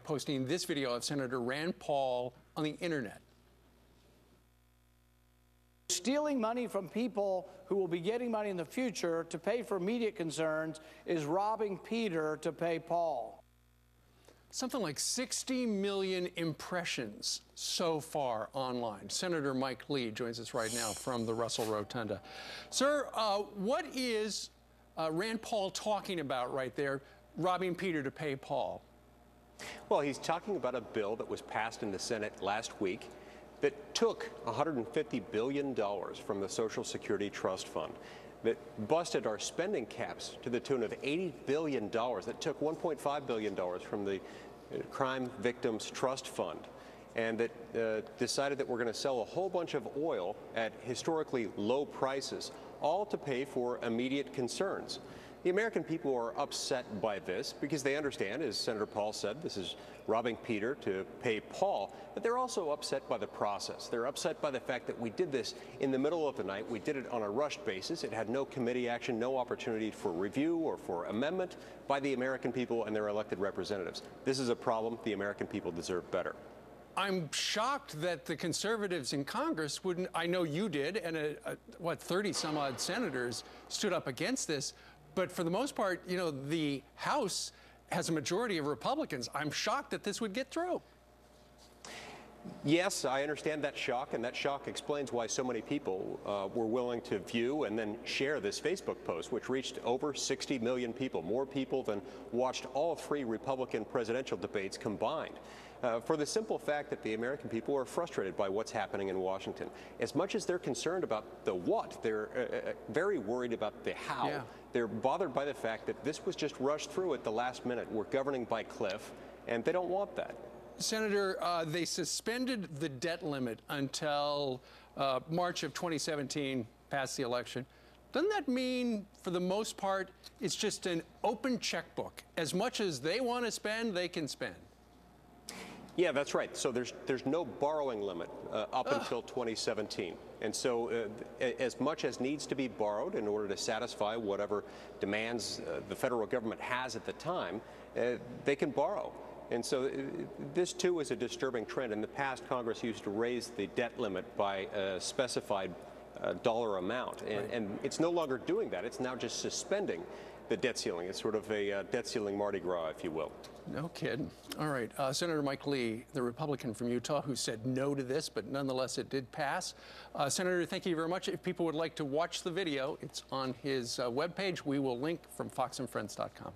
posting this video of Senator Rand Paul on the internet. Stealing money from people who will be getting money in the future to pay for immediate concerns is robbing Peter to pay Paul. Something like 60 million impressions so far online. Senator Mike Lee joins us right now from the Russell Rotunda. Sir, what is Rand Paul talking about right there, robbing Peter to pay Paul? Well, he's talking about a bill that was passed in the Senate last week that took $150 billion from the Social Security Trust Fund, that busted our spending caps to the tune of $80 billion, that took $1.5 billion from the Crime Victims Trust Fund, and that decided that we're going to sell a whole bunch of oil at historically low prices, all to pay for immediate concerns. The American people are upset by this because they understand, as Senator Paul said, this is robbing Peter to pay Paul, but they're also upset by the process. They're upset by the fact that we did this in the middle of the night. We did it on a rushed basis. It had no committee action, no opportunity for review or for amendment by the American people and their elected representatives. This is a problem. The American people deserve better. I'm shocked that the conservatives in Congress wouldn't, I know you did, and 30 some odd senators stood up against this. But for the most part, you know, the House has a majority of Republicans. I'm shocked that this would get through. Yes, I understand that shock, and that shock explains why so many people were willing to view and then share this Facebook post, which reached over 60 million people, more people than watched all three Republican presidential debates combined. For the simple fact that the American people are frustrated by what's happening in Washington. As much as they're concerned about the what, they're very worried about the how. Yeah. They're bothered by the fact that this was just rushed through at the last minute. We're governing by cliff, and they don't want that. Senator, they suspended the debt limit until March of 2017, past the election. Doesn't that mean, for the most part, it's just an open checkbook? As much as they want to spend, they can spend. Yeah, that's right. So there's no borrowing limit up until 2017. And so as much as needs to be borrowed in order to satisfy whatever demands the federal government has at the time, they can borrow. And so this, too, is a disturbing trend. In the past, Congress used to raise the debt limit by a specified dollar amount. And it's no longer doing that. It's now just suspending the debt ceiling. It's sort of a debt ceiling Mardi Gras, if you will. No kidding. All right. Senator Mike Lee, the Republican from Utah, who said no to this, but nonetheless it did pass. Senator, thank you very much. If people would like to watch the video, it's on his webpage. We will link from foxandfriends.com.